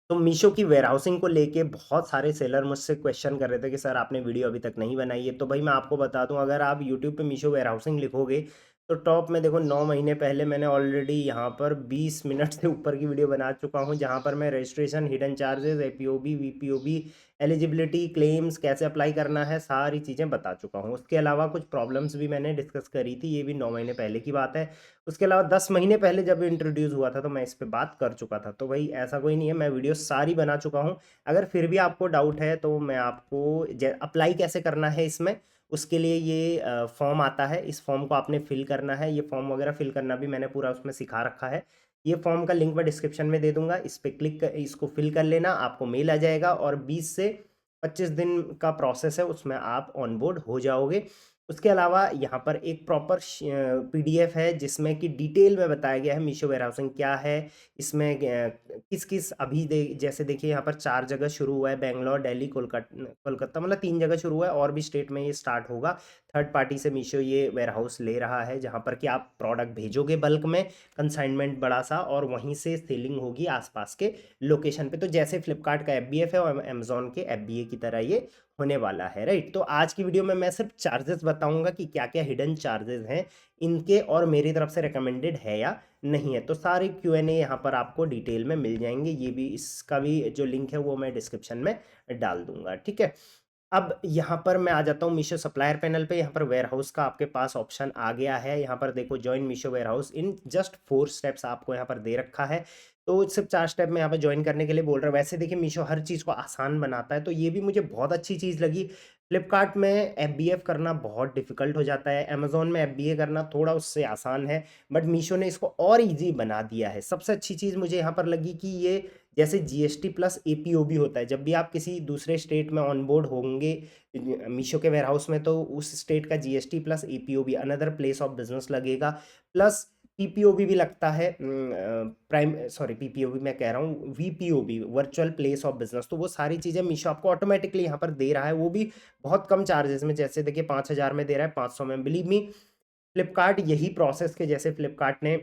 तो मीशो की वेयरहाउसिंग को लेके बहुत सारे सेलर मुझसे क्वेश्चन कर रहे थे कि सर आपने वीडियो अभी तक नहीं बनाई है। तो भाई मैं आपको बता दूं, अगर आप यूट्यूब पे मीशो वेयरहाउसिंग लिखोगे तो टॉप में देखो 9 महीने पहले मैंने ऑलरेडी यहाँ पर 20 मिनट से ऊपर की वीडियो बना चुका हूँ, जहाँ पर मैं registration, hidden charges, APOB, VPOB, eligibility, claims कैसे अप्लाई करना है, सारी चीज़ें बता चुका हूँ। उसके अलावा कुछ प्रॉब्लम्स भी मैंने डिस्कस करी थी, ये भी 9 महीने पहले की बात है। उसके अलावा 10 महीने पहले जब इंट्रोड्यूस हुआ था तो मैं इस पे बात कर चुका था। तो भाई ऐसा कोई नहीं है, मैं वीडियो सारी बना चुका हूँ। अगर फिर भी आपको डाउट है तो मैं आपको अप्लाई कैसे करना है इसमें, उसके लिए ये फॉर्म आता है, इस फॉर्म को आपने फिल करना है। ये फॉर्म वगैरह फिल करना भी मैंने पूरा उसमें सिखा रखा है। ये फॉर्म का लिंक मैं डिस्क्रिप्शन में दे दूंगा, इस पर क्लिक कर इसको फिल कर लेना, आपको मेल आ जाएगा और 20 से 25 दिन का प्रोसेस है, उसमें आप ऑन बोर्ड हो जाओगे। उसके अलावा यहाँ पर एक प्रॉपर पीडीएफ है जिसमें कि डिटेल में बताया गया है मीशो वेयरहाउसिंग क्या है, इसमें किस किस अभी जैसे देखिए यहाँ पर 4 जगह शुरू हुआ है, बेंगलोर, दिल्ली, कोलकाता, मतलब 3 जगह शुरू हुआ है, और भी स्टेट में ये स्टार्ट होगा। थर्ड पार्टी से मीशो ये वेयरहाउस ले रहा है, जहाँ पर कि आप प्रोडक्ट भेजोगे बल्क में, कंसाइनमेंट बड़ा सा, और वहीं से सेलिंग होगी आसपास के लोकेशन पे। तो जैसे फ्लिपकार्ट का एफबीएफ है और अमेजोन के एफबीए की तरह ये होने वाला है, राइट। तो आज की वीडियो में मैं सिर्फ चार्जेस बताऊंगा कि क्या क्या हिडन चार्जेस हैं इनके, और मेरी तरफ से रिकमेंडेड है या नहीं है। तो सारे क्यूएनए यहाँ पर आपको डिटेल में मिल जाएंगे, ये भी, इसका भी जो लिंक है वो मैं डिस्क्रिप्शन में डाल दूंगा, ठीक है। अब यहाँ पर मैं आ जाता हूँ मीशो सप्लायर पैनल पे। यहाँ पर वेयरहाउस का आपके पास ऑप्शन आ गया है। यहाँ पर देखो, join Meesho warehouse in just 4 steps आपको यहाँ पर दे रखा है। तो सिर्फ 4 स्टेप में यहाँ पर ज्वाइन करने के लिए बोल रहा है। वैसे देखिए, मीशो हर चीज़ को आसान बनाता है, तो ये भी मुझे बहुत अच्छी चीज़ लगी। फ्लिपकार्ट में एफबीएफ करना बहुत डिफिकल्ट हो जाता है, अमेजोन में एफबीए करना थोड़ा उससे आसान है, बट मीशो ने इसको और इजी बना दिया है। सबसे अच्छी चीज़ मुझे यहाँ पर लगी कि ये जैसे जीएसटी प्लस एपीओबी होता है, जब भी आप किसी दूसरे स्टेट में ऑनबोर्ड होंगे मीशो के वेयरहाउस में, तो उस स्टेट का GST plus APOB, another place of business लगेगा, प्लस पीपीओबी भी लगता है, प्राइम सॉरी पीपीओबी मैं कह रहा हूँ, वीपीओबी, वर्चुअल प्लेस ऑफ बिजनेस। तो वो सारी चीज़ें मीशो आपको ऑटोमेटिकली यहाँ पर दे रहा है, वो भी बहुत कम चार्जेस में। जैसे देखिए 5,000 में दे रहा है, 500 में। बिलीव मी, फ्लिपकार्ट यही प्रोसेस के, जैसे फ्लिपकार्ट ने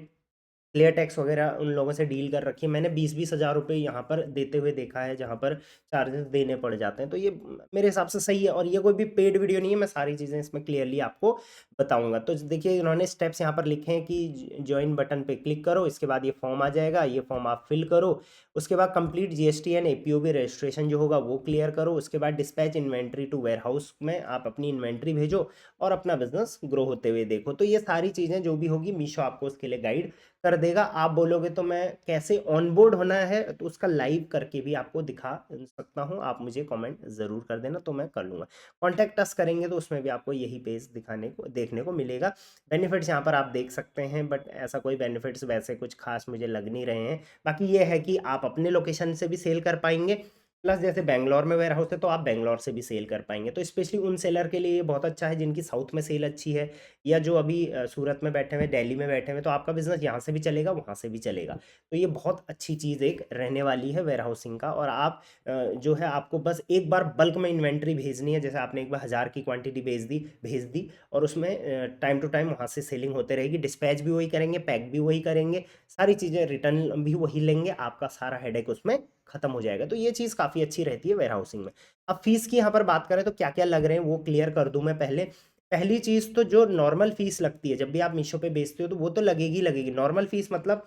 क्लियर टैक्स वगैरह उन लोगों से डील कर रखी है, मैंने 20-20 हज़ार रुपये यहाँ पर देते हुए देखा है, जहाँ पर चार्जेस देने पड़ जाते हैं। तो ये मेरे हिसाब से सही है, और ये कोई भी पेड वीडियो नहीं है, मैं सारी चीज़ें इसमें क्लियरली आपको बताऊंगा। तो देखिए, इन्होंने स्टेप्स यहाँ पर लिखे हैं कि ज्वाइन बटन पे क्लिक करो, इसके बाद ये फॉर्म आ जाएगा, ये फॉर्म आप फिल करो। उसके बाद कंप्लीट जीएसटी एंड एपीओबी रजिस्ट्रेशन जो होगा वो क्लियर करो। उसके बाद डिस्पैच इन्वेंट्री टू वेयरहाउस में आप अपनी इन्वेंट्री भेजो और अपना बिजनेस ग्रो होते हुए देखो। तो ये सारी चीज़ें जो भी होगी मीशो आपको उसके लिए गाइड कर देगा। आप बोलोगे तो मैं कैसे ऑनबोर्ड होना है तो उसका लाइव करके भी आपको दिखा सकता हूं, आप मुझे कमेंट ज़रूर कर देना तो मैं कर लूँगा। कॉन्टैक्ट अस करेंगे तो उसमें भी आपको यही पेज दिखाने को देखने को मिलेगा। बेनिफिट्स यहाँ पर आप देख सकते हैं, बट ऐसा कोई बेनिफिट्स वैसे कुछ खास मुझे लग नहीं रहे हैं। बाकी ये है कि आप अपने लोकेशन से भी सेल कर पाएंगे, प्लस जैसे बैंगलोर में वेयर हाउस है तो आप बैंगलोर से भी सेल कर पाएंगे। तो स्पेशली उन सेलर के लिए ये बहुत अच्छा है जिनकी साउथ में सेल अच्छी है, या जो अभी सूरत में बैठे हुए, दिल्ली में बैठे हुए, तो आपका बिजनेस यहाँ से भी चलेगा, वहाँ से भी चलेगा। तो ये बहुत अच्छी चीज़ एक रहने वाली है वेयर हाउसिंग का। और आप जो है, आपको बस एक बार बल्क में इन्वेंट्री भेजनी है, जैसे आपने एक बार 1,000 की क्वांटिटी भेज दी, और उसमें टाइम टू टाइम वहाँ से सेलिंग होते रहेगी। डिस्पैच भी वही करेंगे, पैक भी वही करेंगे, सारी चीज़ें रिटर्न भी वही लेंगे, आपका सारा हेडेक उसमें खत्म हो जाएगा। तो ये चीज़ काफ़ी अच्छी रहती है वेयर हाउसिंग में। अब फीस की यहाँ पर बात करें तो क्या क्या लग रहे हैं वो क्लियर कर दूं मैं पहले। पहली चीज़ तो जो नॉर्मल फीस लगती है जब भी आप मीशो पे बेचते हो, तो वो तो लगेगी लगेगी। नॉर्मल फीस मतलब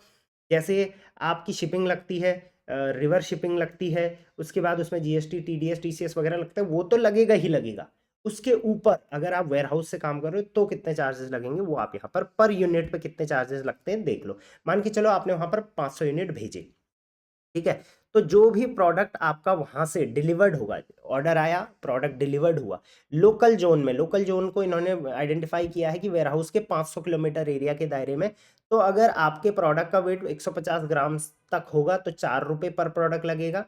जैसे आपकी शिपिंग लगती है, रिवर शिपिंग लगती है, उसके बाद उसमें जीएसटी, टीडीएस, टीसीएस वगैरह लगता है, वो तो लगेगा ही लगेगा। उसके ऊपर अगर आप वेयर हाउस से काम कर रहे हो तो कितने चार्जेस लगेंगे वो आप यहाँ पर यूनिट पे कितने चार्जेस लगते हैं देख लो। मान के चलो आपने वहाँ पर 500 यूनिट भेजे, ठीक है। तो जो भी प्रोडक्ट आपका वहां से डिलीवर्ड होगा, ऑर्डर आया, प्रोडक्ट डिलीवर्ड हुआ, लोकल जोन में, लोकल जोन को इन्होंने आइडेंटिफाई किया है कि वेयरहाउस के 500 किलोमीटर एरिया के दायरे में। तो अगर आपके प्रोडक्ट का वेट 150 ग्राम तक होगा तो 4 रुपये पर प्रोडक्ट लगेगा,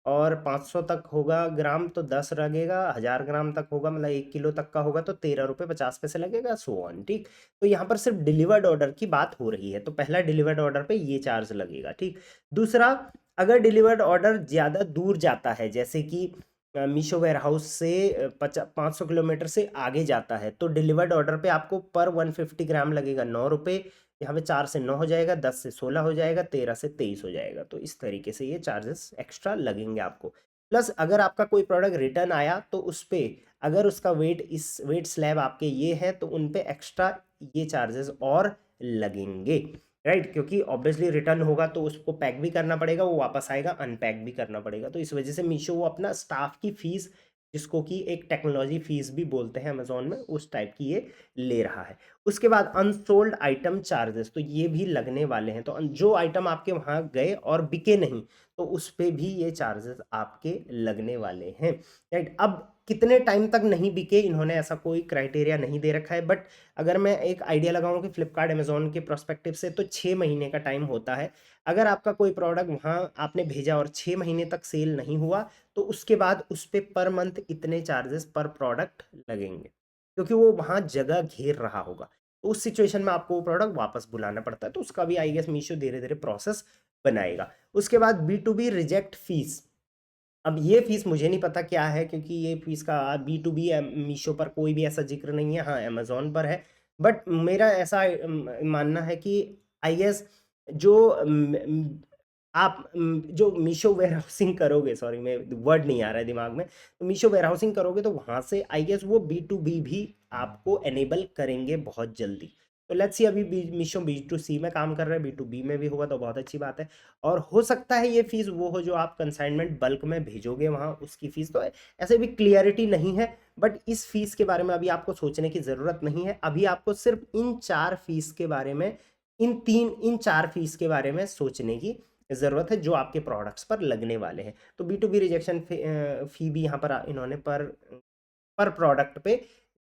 और 500 तक होगा ग्राम तो 10 लगेगा, 1,000 ग्राम तक होगा मतलब 1 किलो तक का होगा तो 13 रुपये 50 पैसे लगेगा, सो ऑन, ठीक। तो यहाँ पर सिर्फ डिलीवर्ड ऑर्डर की बात हो रही है, तो पहला डिलीवर्ड ऑर्डर पे ये चार्ज लगेगा, ठीक। दूसरा, अगर डिलीवर्ड ऑर्डर ज़्यादा दूर जाता है, जैसे कि मीशो वेयर हाउस से 500 किलोमीटर से आगे जाता है, तो डिलीवर्ड ऑर्डर पे आपको पर 150 ग्राम लगेगा 9 रुपये, यहाँ पे 4 से 9 हो जाएगा, 10 से 16 हो जाएगा, 13 से 23 हो जाएगा। तो इस तरीके से ये चार्जेस एक्स्ट्रा लगेंगे आपको। प्लस अगर आपका कोई प्रोडक्ट रिटर्न आया तो उस पे अगर उसका वेट इस वेट स्लैब आपके ये है तो उन पे एक्स्ट्रा ये चार्जेस और लगेंगे, राइट। क्योंकि ऑब्वियसली रिटर्न होगा तो उसको पैक भी करना पड़ेगा, वो वापस आएगा अनपैक भी करना पड़ेगा। तो इस वजह से मीशो वो अपना स्टाफ की फीस, जिसको कि एक टेक्नोलॉजी फीस भी बोलते हैं अमेजोन में, उस टाइप की ये ले रहा है। उसके बाद अनसोल्ड आइटम चार्जेस, तो ये भी लगने वाले हैं। तो जो आइटम आपके वहाँ गए और बिके नहीं तो उस पे भी ये चार्जेस आपके लगने वाले हैं, राइट। अब कितने टाइम तक नहीं बिके, इन्होंने ऐसा कोई क्राइटेरिया नहीं दे रखा है, बट अगर मैं एक आइडिया लगाऊं कि फ्लिपकार्ट अमेजोन के प्रोस्पेक्टिव से तो 6 महीने का टाइम होता है। अगर आपका कोई प्रोडक्ट वहाँ आपने भेजा और 6 महीने तक सेल नहीं हुआ तो उसके बाद उस पर पर मंथ इतने चार्जेस पर प्रोडक्ट लगेंगे, क्योंकि वो वहाँ जगह घेर रहा होगा। तो उस सिचुएशन में आपको वो प्रोडक्ट वापस बुलाना पड़ता है। तो उसका भी आई गेस मीशो धीरे धीरे प्रोसेस बनाएगा। उसके बाद B2B रिजेक्ट फीस, अब ये फीस मुझे नहीं पता क्या है, क्योंकि ये फीस का B2B मीशो पर कोई भी ऐसा जिक्र नहीं है, हाँ अमेजोन पर है। बट मेरा ऐसा मानना है कि आई गेस जो आप जो मीशो वेयर हाउसिंग करोगे, सॉरी मैं वर्ड नहीं आ रहा है दिमाग में, तो मीशो वेयर हाउसिंग करोगे तो वहाँ से आई गेस वो B2B भी आपको एनेबल करेंगे बहुत जल्दी। तो लेट्स सी, अभी मीशो B2C में काम कर रहे हैं, B2B में भी होगा तो बहुत अच्छी बात है। और हो सकता है ये फीस वो हो जो आप कंसाइनमेंट बल्क में भेजोगे वहाँ उसकी फीस, तो ऐसे भी क्लियरिटी नहीं है। बट इस फीस के बारे में अभी आपको सोचने की ज़रूरत नहीं है। अभी आपको सिर्फ इन 4 फीस के बारे में, इन 4 फीस के बारे में सोचने की ज़रूरत है जो आपके प्रोडक्ट्स पर लगने वाले हैं। तो B2B रिजेक्शन फी भी यहाँ पर इन्होंने पर प्रोडक्ट पे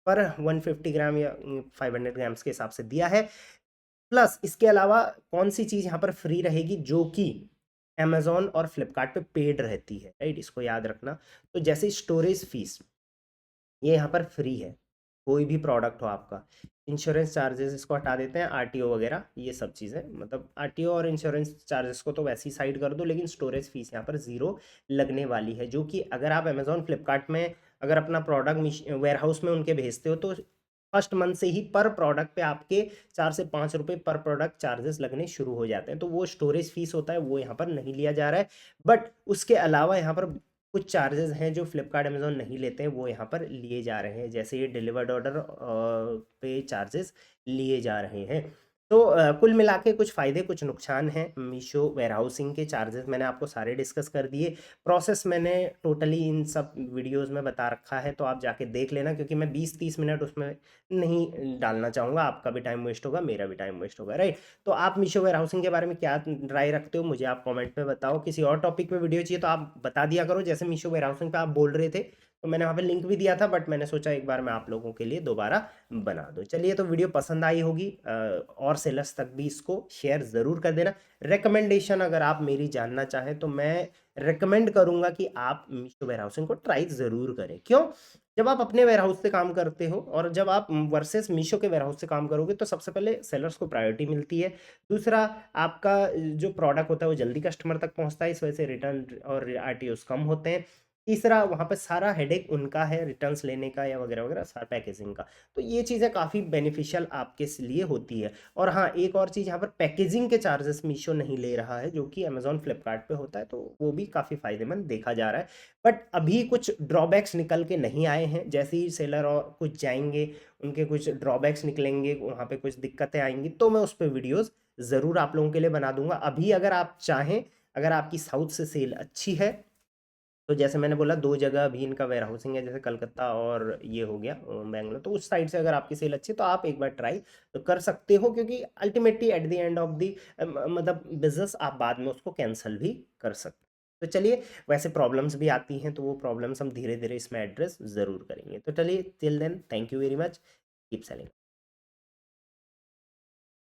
पर 150 ग्राम या 500 ग्राम्स के हिसाब से दिया है। प्लस इसके अलावा कौन सी चीज़ यहाँ पर फ्री रहेगी जो कि अमेजोन और फ्लिपकार्ट पे पेड रहती है, राइट, इसको याद रखना। तो जैसे स्टोरेज फीस ये यहाँ पर फ्री है, कोई भी प्रोडक्ट हो आपका। इंश्योरेंस चार्जेस इसको हटा देते हैं, आरटीओ वगैरह ये सब चीज़ें, मतलब आरटीओ और इंश्योरेंस चार्जेस को तो वैसी साइड कर दो, लेकिन स्टोरेज फीस यहाँ पर ज़ीरो लगने वाली है। जो कि अगर आप अमेजोन फ्लिपकार्ट में अगर अपना प्रोडक्ट वेयर हाउस में उनके भेजते हो तो फर्स्ट मंथ से ही पर प्रोडक्ट पे आपके 4 से 5 रुपये पर प्रोडक्ट चार्जेस लगने शुरू हो जाते हैं। तो वो स्टोरेज फीस होता है वो यहाँ पर नहीं लिया जा रहा है। बट उसके अलावा यहाँ पर कुछ चार्जेस हैं जो फ्लिपकार्ट अमेजोन नहीं लेते हैं, वो यहाँ पर लिए जा रहे हैं। जैसे ये डिलीवर्ड ऑर्डर पे चार्जेस लिए जा रहे हैं। तो कुल मिला के कुछ फ़ायदे कुछ नुकसान हैं मीशो वेयरहाउसिंग के। चार्जेस मैंने आपको सारे डिस्कस कर दिए, प्रोसेस मैंने टोटली इन सब वीडियोस में बता रखा है, तो आप जाके देख लेना, क्योंकि मैं 20-30 मिनट उसमें नहीं डालना चाहूँगा। आपका भी टाइम वेस्ट होगा, मेरा भी टाइम वेस्ट होगा, राइट। तो आप मीशो वेयरहाउसिंग के बारे में क्या राय रखते हो मुझे आप कमेंट में बताओ। किसी और टॉपिक पे वीडियो चाहिए तो आप बता दिया करो। जैसे मीशो वेयरहाउसिंग पे आप बोल रहे थे तो मैंने वहाँ पे लिंक भी दिया था, बट मैंने सोचा एक बार मैं आप लोगों के लिए दोबारा बना दूँ। चलिए, तो वीडियो पसंद आई होगी और सेलर्स तक भी इसको शेयर ज़रूर कर देना। रिकमेंडेशन अगर आप मेरी जानना चाहें तो मैं रिकमेंड करूँगा कि आप मीशो वेयरहाउसिंग को ट्राई ज़रूर करें। क्यों? जब आप अपने वेयरहाउस से काम करते हो और जब आप वर्सेस मीशो के वेयरहाउस से काम करोगे तो सबसे पहले सेलर्स को प्रायोरिटी मिलती है। दूसरा, आपका जो प्रोडक्ट होता है वो जल्दी कस्टमर तक पहुँचता है, इस वजह से रिटर्न और आरटीओस कम होते हैं। तीसरा, वहाँ पे सारा हेडेक उनका है रिटर्न्स लेने का या वगैरह वगैरह, सारा पैकेजिंग का। तो ये चीज़ें काफ़ी बेनिफिशियल आपके लिए होती है। और हाँ, एक और चीज़, यहाँ पर पैकेजिंग के चार्जेस मीशो नहीं ले रहा है, जो कि अमेजोन फ्लिपकार्ट पे होता है, तो वो भी काफ़ी फ़ायदेमंद देखा जा रहा है। बट अभी कुछ ड्रॉबैक्स निकल के नहीं आए हैं। जैसे ही सेलर और कुछ जाएंगे उनके कुछ ड्रॉबैक्स निकलेंगे, वहाँ पे कुछ दिक्कतें आएंगी तो मैं उस पर वीडियोज़ ज़रूर आप लोगों के लिए बना दूंगा। अभी अगर आप चाहें, अगर आपकी साउथ से सेल अच्छी है तो जैसे मैंने बोला 2 जगह अभी इनका वेयर हाउसिंग है, जैसे कलकत्ता और ये हो गया बैंगलोर। तो उस साइड से अगर आपकी सेल अच्छी है तो आप एक बार ट्राई तो कर सकते हो, क्योंकि ultimately at the end of the मतलब बिजनेस आप बाद में उसको कैंसिल भी कर सकते हो। तो चलिए, वैसे प्रॉब्लम्स भी आती हैं तो वो प्रॉब्लम्स हम धीरे धीरे इसमें एड्रेस ज़रूर करेंगे। तो चलिए, till then thank you very much, keep selling.